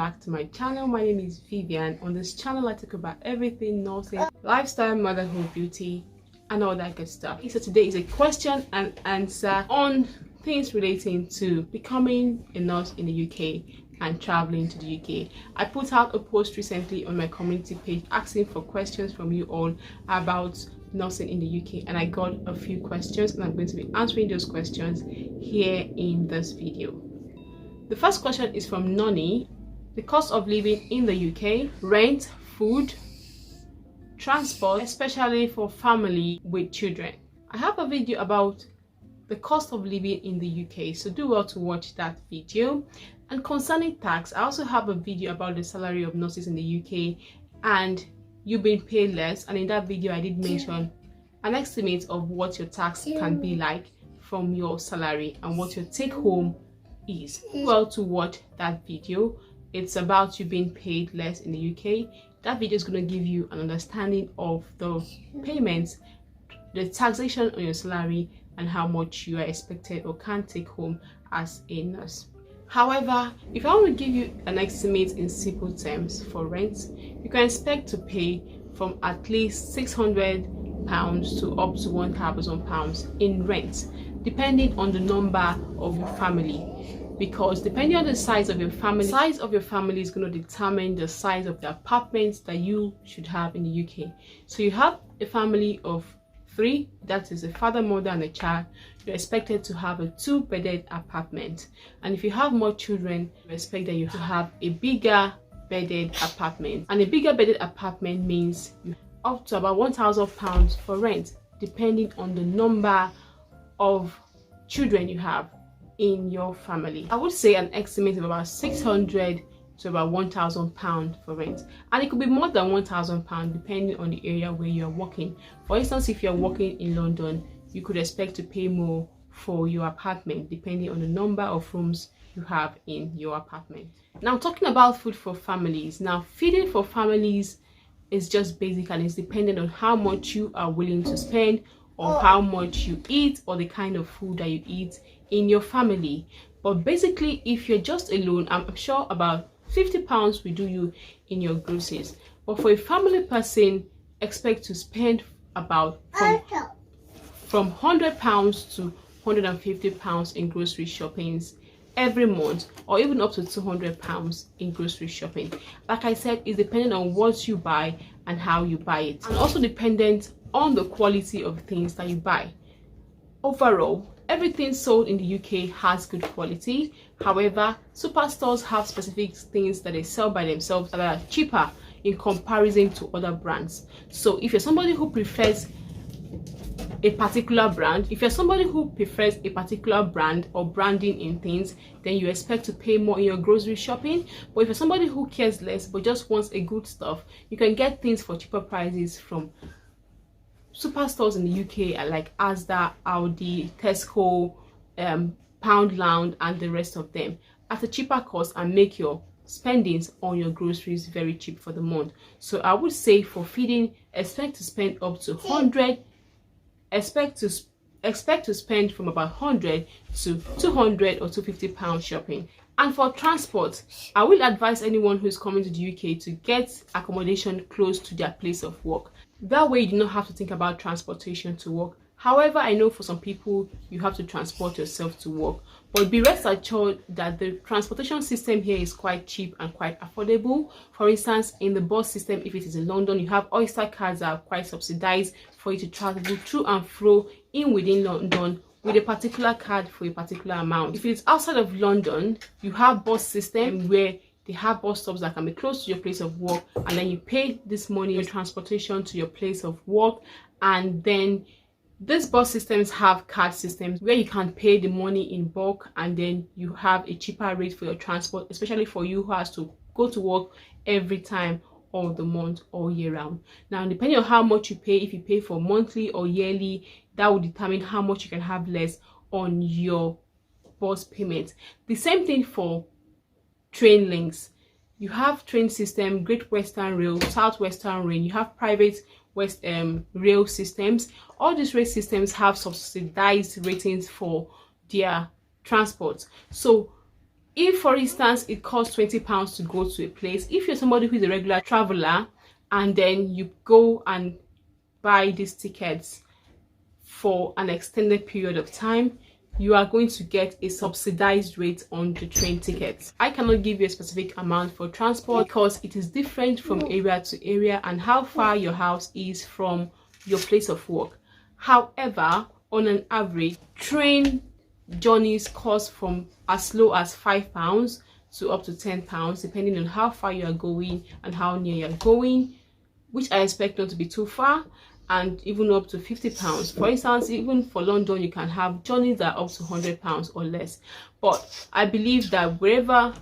back to my channel. My name is Vivian. On this channel I talk about everything nursing, lifestyle, motherhood, beauty and all that good stuff. So today is a question and answer on things relating to becoming a nurse in the UK and traveling to the UK. I put out a post recently on my community page asking for questions from you all about nursing in the UK, and I got a few questions and I'm going to be answering those questions here in this video. The first question is from Noni. The cost of living in the UK, rent, food, transport, especially for family with children. I have a video about the cost of living in the UK, so do well to watch that video. And concerning tax, I also have a video about the salary of nurses in the UK and you being paid less, and in that video I did mention an estimate of what your tax can be like from your salary and what your take home is. Do well to watch that video. It's about you being paid less in the UK. That video is going to give you an understanding of the payments, the taxation on your salary, and how much you are expected or can take home as a nurse. However, if I want to give you an estimate in simple terms for rent, you can expect to pay from at least £600 to up to £1,000 in rent, depending on the number of your family. Because depending on the size of your family is going to determine the size of the apartments that you should have in the UK. So you have a family of 3, that is a father, mother and a child, you're expected to have a 2-bedded apartment. And if you have more children, you expect that you have a bigger bedded apartment. And a bigger bedded apartment means up to about £1,000 for rent, depending on the number of children you have in your family. I would say an estimate of about 600 to about £1,000 for rent, and it could be more than £1,000 depending on the area where you're working. For instance, if you're working in London, you could expect to pay more for your apartment depending on the number of rooms you have in your apartment. Now, talking about food for families. Now, feeding for families is just basic and it's dependent on how much you are willing to spend or how much you eat or the kind of food that you eat in your family. But basically, if you're just alone, I'm sure about £50 will do you in your groceries. But for a family person, expect to spend about from £100 to £150 in grocery shoppings every month, or even up to £200 in grocery shopping. Like I said, it's dependent on what you buy and how you buy it, and also dependent on the quality of things that you buy. Overall, everything sold in the UK has good quality. However, superstores have specific things that they sell by themselves that are cheaper in comparison to other brands. So if you're somebody who prefers a particular brand, or branding in things, then you expect to pay more in your grocery shopping. But if you're somebody who cares less but just wants a good stuff, you can get things for cheaper prices from superstores in the UK like Asda, Aldi, Tesco, Poundland and the rest of them at a cheaper cost, and make your spendings on your groceries very cheap for the month. So I would say for feeding, expect to spend up to 100, expect to spend from about 100 to 200 or 250 pounds shopping. And for transport, I will advise anyone who is coming to the UK to get accommodation close to their place of work. That way you do not have to think about transportation to work. However, I know for some people you have to transport yourself to work, but be rest assured that the transportation system here is quite cheap and quite affordable. For instance, in the bus system, if it is in London, you have Oyster cards that are quite subsidized for you to travel through and fro within London with a particular card for a particular amount. If it's outside of London, you have bus system where they have bus stops that can be close to your place of work, and then you pay this money in transportation to your place of work. And then these bus systems have card systems where you can pay the money in bulk, and then you have a cheaper rate for your transport, especially for you who has to go to work every time, all the month, all year round. Now, depending on how much you pay, if you pay for monthly or yearly, that will determine how much you can have less on your bus payment. The same thing for train links. You have train system, Great Western Rail, South Western Rail, you have private rail systems. All these rail systems have subsidized ratings for their transport. So If for instance it costs £20 to go to a place, if you're somebody who is a regular traveler and then you go and buy these tickets for an extended period of time, you are going to get a subsidized rate on the train tickets. I cannot give you a specific amount for transport because it is different from area to area and how far your house is from your place of work. However, on an average, train journeys cost from as low as £5 to up to £10, depending on how far you are going and how near you are going, which I expect not to be too far, and even up to £50. For instance, even for London, you can have journeys that are up to £100 or less. But I believe that wherever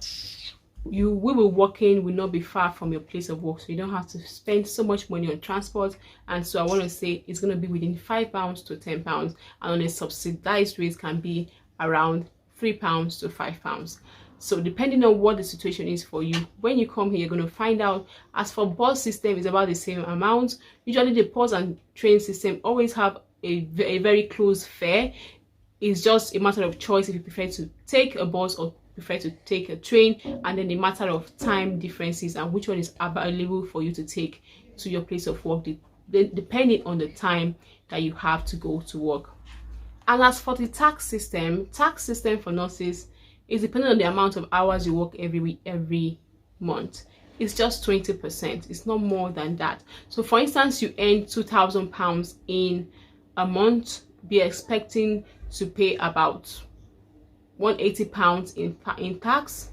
you will be working will not be far from your place of work, so you don't have to spend so much money on transport. And so I want to say it's going to be within £5 to £10, and on a subsidized rate can be around £3 to £5. So depending on what the situation is for you, when you come here, you're going to find out. As for bus system, it's about the same amount. Usually the bus and train system always have a very close fare. It's just a matter of choice if you prefer to take a bus or prefer to take a train, and then the matter of time differences and which one is available for you to take to your place of work, depending on the time that you have to go to work. And as for the tax system for nurses is dependent on the amount of hours you work every week, every month. It's just 20%. It's not more than that. So for instance, you earn £2,000 in a month, be expecting to pay about £180 in tax,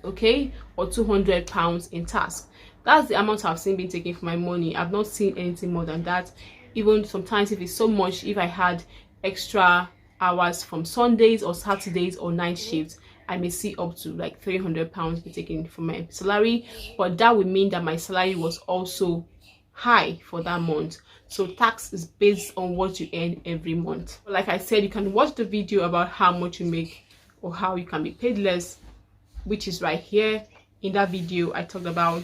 okay, or £200 in tax. That's the amount I've seen being taken for my money. I've not seen anything more than that. Even sometimes if it's so much, if I had extra hours from Sundays or Saturdays or night shifts, I may see up to like £300 be taken from my salary, but that would mean that my salary was also high for that month. So tax is based on what you earn every month. Like I said, you can watch the video about how much you make or how you can be paid less, which is right here. In that video I talked about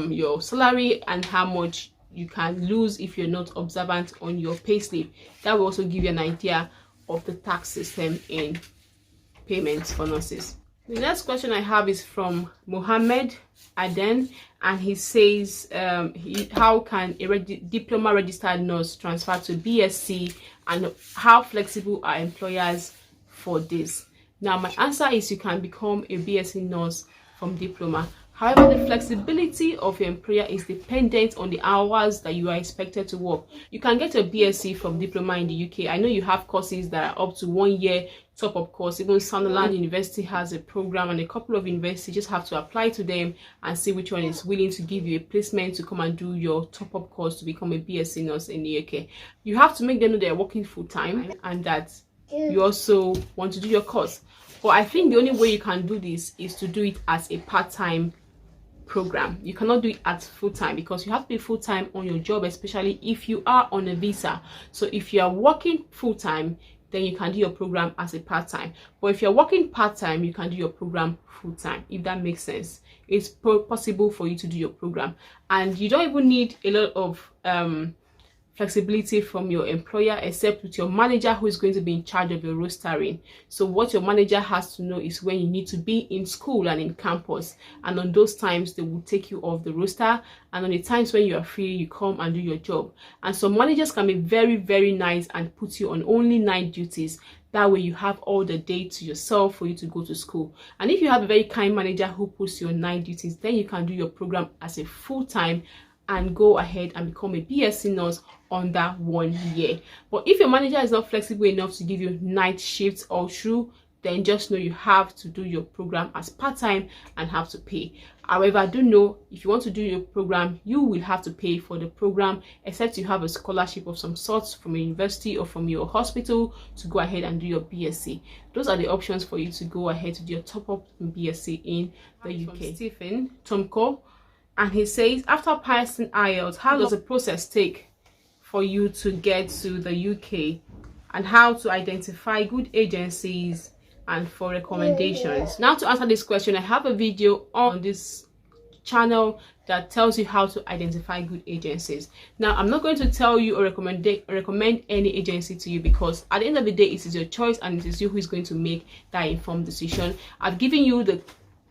your salary and how much you can lose if you're not observant on your payslip. That will also give you an idea of the tax system in payments for nurses. The next question I have is from Mohammed Aden, and he says how can a diploma registered nurse transfer to BSc, and how flexible are employers for this? Now my answer is you can become a BSc nurse from diploma. However, the flexibility of your employer is dependent on the hours that you are expected to work. You can get a BSc from diploma in the UK. I know you have courses that are up to 1 year top-up course. Even Sunderland University has a program, and a couple of universities just have to apply to them and see which one is willing to give you a placement to come and do your top-up course to become a BSc nurse in the UK. You have to make them know they're working full-time and that you also want to do your course. But I think the only way you can do this is to do it as a part-time program. You cannot do it at full-time because you have to be full-time on your job, especially if you are on a visa. So if you are working full-time, then you can do your program as a part-time. But if you're working part-time, you can do your program full-time, if that makes sense. It's possible for you to do your program, and you don't even need a lot of flexibility from your employer, except with your manager, who is going to be in charge of your rostering. So what your manager has to know is when you need to be in school and in campus, and on those times they will take you off the roster, and on the times when you are free, you come and do your job. And some managers can be very, very nice and put you on only night duties. That way you have all the day to yourself for you to go to school. And if you have a very kind manager who puts you on night duties, then you can do your program as a full-time and go ahead and become a BSc nurse under 1 year. But if your manager is not flexible enough to give you night shifts all through, then just know you have to do your program as part-time and have to pay. However, do know if you want to do your program, you will have to pay for the program, except you have a scholarship of some sort from a university or from your hospital to go ahead and do your BSc. Those are the options for you to go ahead to do your top-up BSc in the UK. Stephen Tomko, and he says, after passing IELTS, how does the process take for you to get to the UK, and how to identify good agencies and for recommendations? Now, to answer this question, I have a video on this channel that tells you how to identify good agencies. Now, I'm not going to tell you or recommend any agency to you, because at the end of the day, it is your choice and it is you who is going to make that informed decision. I've given you the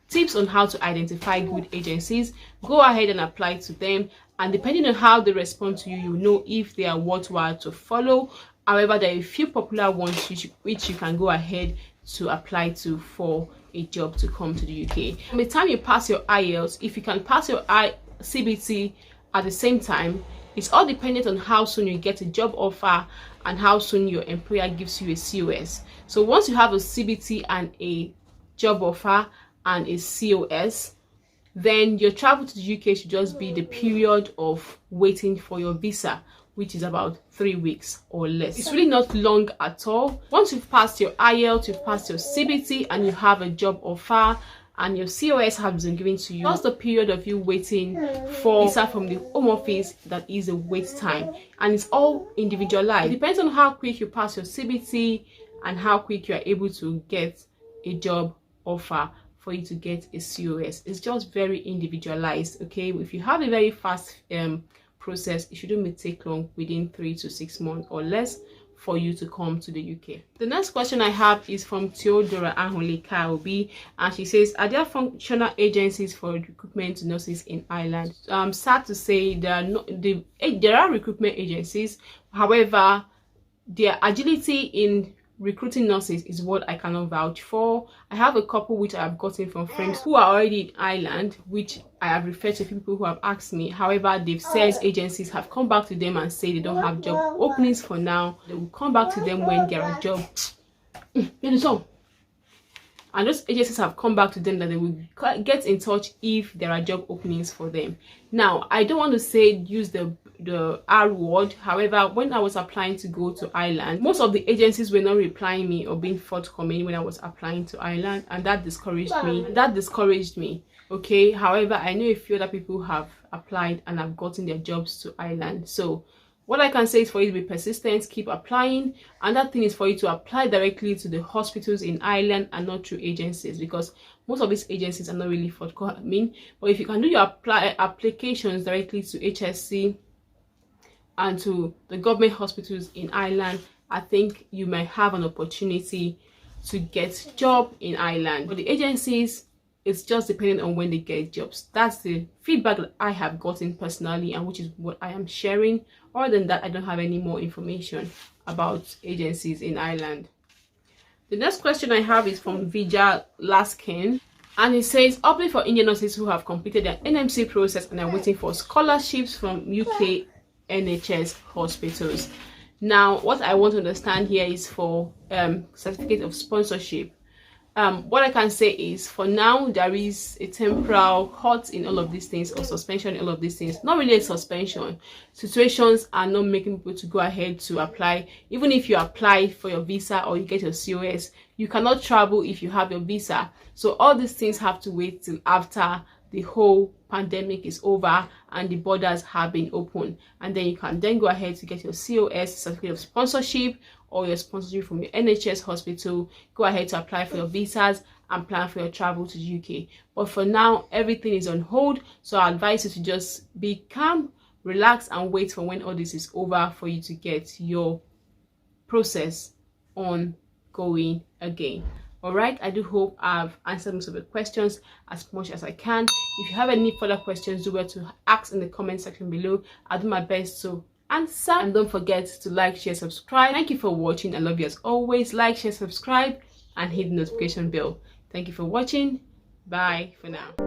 tips on how to identify good agencies. Go ahead and apply to them, and depending on how they respond to you, you know if they are worthwhile to follow. However, there are a few popular ones which you can go ahead to apply to for a job to come to the UK. By the time you pass your IELTS, if you can pass your CBT at the same time, it's all dependent on how soon you get a job offer and how soon your employer gives you a COS. So once you have a CBT and a job offer and a COS, then your travel to the UK should just be the period of waiting for your visa, which is about 3 weeks or less. It's really not long at all. Once you've passed your IELTS, you've passed your CBT, and you have a job offer and your COS has been given to you, that's the period of you waiting for visa from the Home Office that is a wait time, and it's all individualized. It depends on how quick you pass your CBT and how quick you are able to get a job offer for you to get a COS. It's just very individualized. Okay, if you have a very fast process, it shouldn't take long, within 3 to 6 months or less, for you to come to the UK. The next question I have is from Theodora Ahole Kaobi, and she says, are there functional agencies for recruitment nurses in Ireland? I'm sad to say there are recruitment agencies. However, their agility in recruiting nurses is what I cannot vouch for. I have a couple which I have gotten from friends who are already in Ireland, which I have referred to people who have asked me. However, they've said agencies have come back to them and say they don't have job openings for now. They will come back to them when there are jobs. And those agencies have come back to them that they will get in touch if there are job openings for them. Now, I don't want to say use the R word. However, when I was applying to go to Ireland, most of the agencies were not replying me or being forthcoming when I was applying to Ireland, and that discouraged me. Okay, however, I know a few other people have applied and have gotten their jobs to Ireland. So what I can say is for you to be persistent, keep applying. And that thing is for you to apply directly to the hospitals in Ireland and not through agencies, because most of these agencies are not really forthcoming. But if you can do your applications directly to HSC and to the government hospitals in Ireland, I think you might have an opportunity to get job in Ireland. But the agencies, it's just depending on when they get jobs. That's the feedback that I have gotten personally, and which is what I am sharing. Other than that, I don't have any more information about agencies in Ireland. The next question I have is from Vijay Laskin, and it says, update for Indian nurses who have completed their NMC process and are waiting for scholarships from UK NHS hospitals. Now, what I want to understand here is for certificate of sponsorship. What I can say is, for now, there is a temporal halt in all of these things, or suspension in all of these things. Not really a suspension. Situations are not making people to go ahead to apply. Even if you apply for your visa or you get your COS, you cannot travel if you have your visa. So all these things have to wait till after the whole pandemic is over and the borders have been open, and then you can then go ahead to get your COS, certificate of sponsorship, or your sponsorship from your NHS hospital. Go ahead to apply for your visas and plan for your travel to the UK. But for now, everything is on hold, so I advise you to just be calm, relax, and wait for when all this is over for you to get your process ongoing again. All right, I do hope I've answered most of the questions as much as I can. If you have any further questions, do well to ask in the comment section below. I'll do my best to answer. And don't forget to like, share, subscribe. Thank you for watching. I love you as always. Like, share, subscribe, and hit the notification bell. Thank you for watching. Bye for now.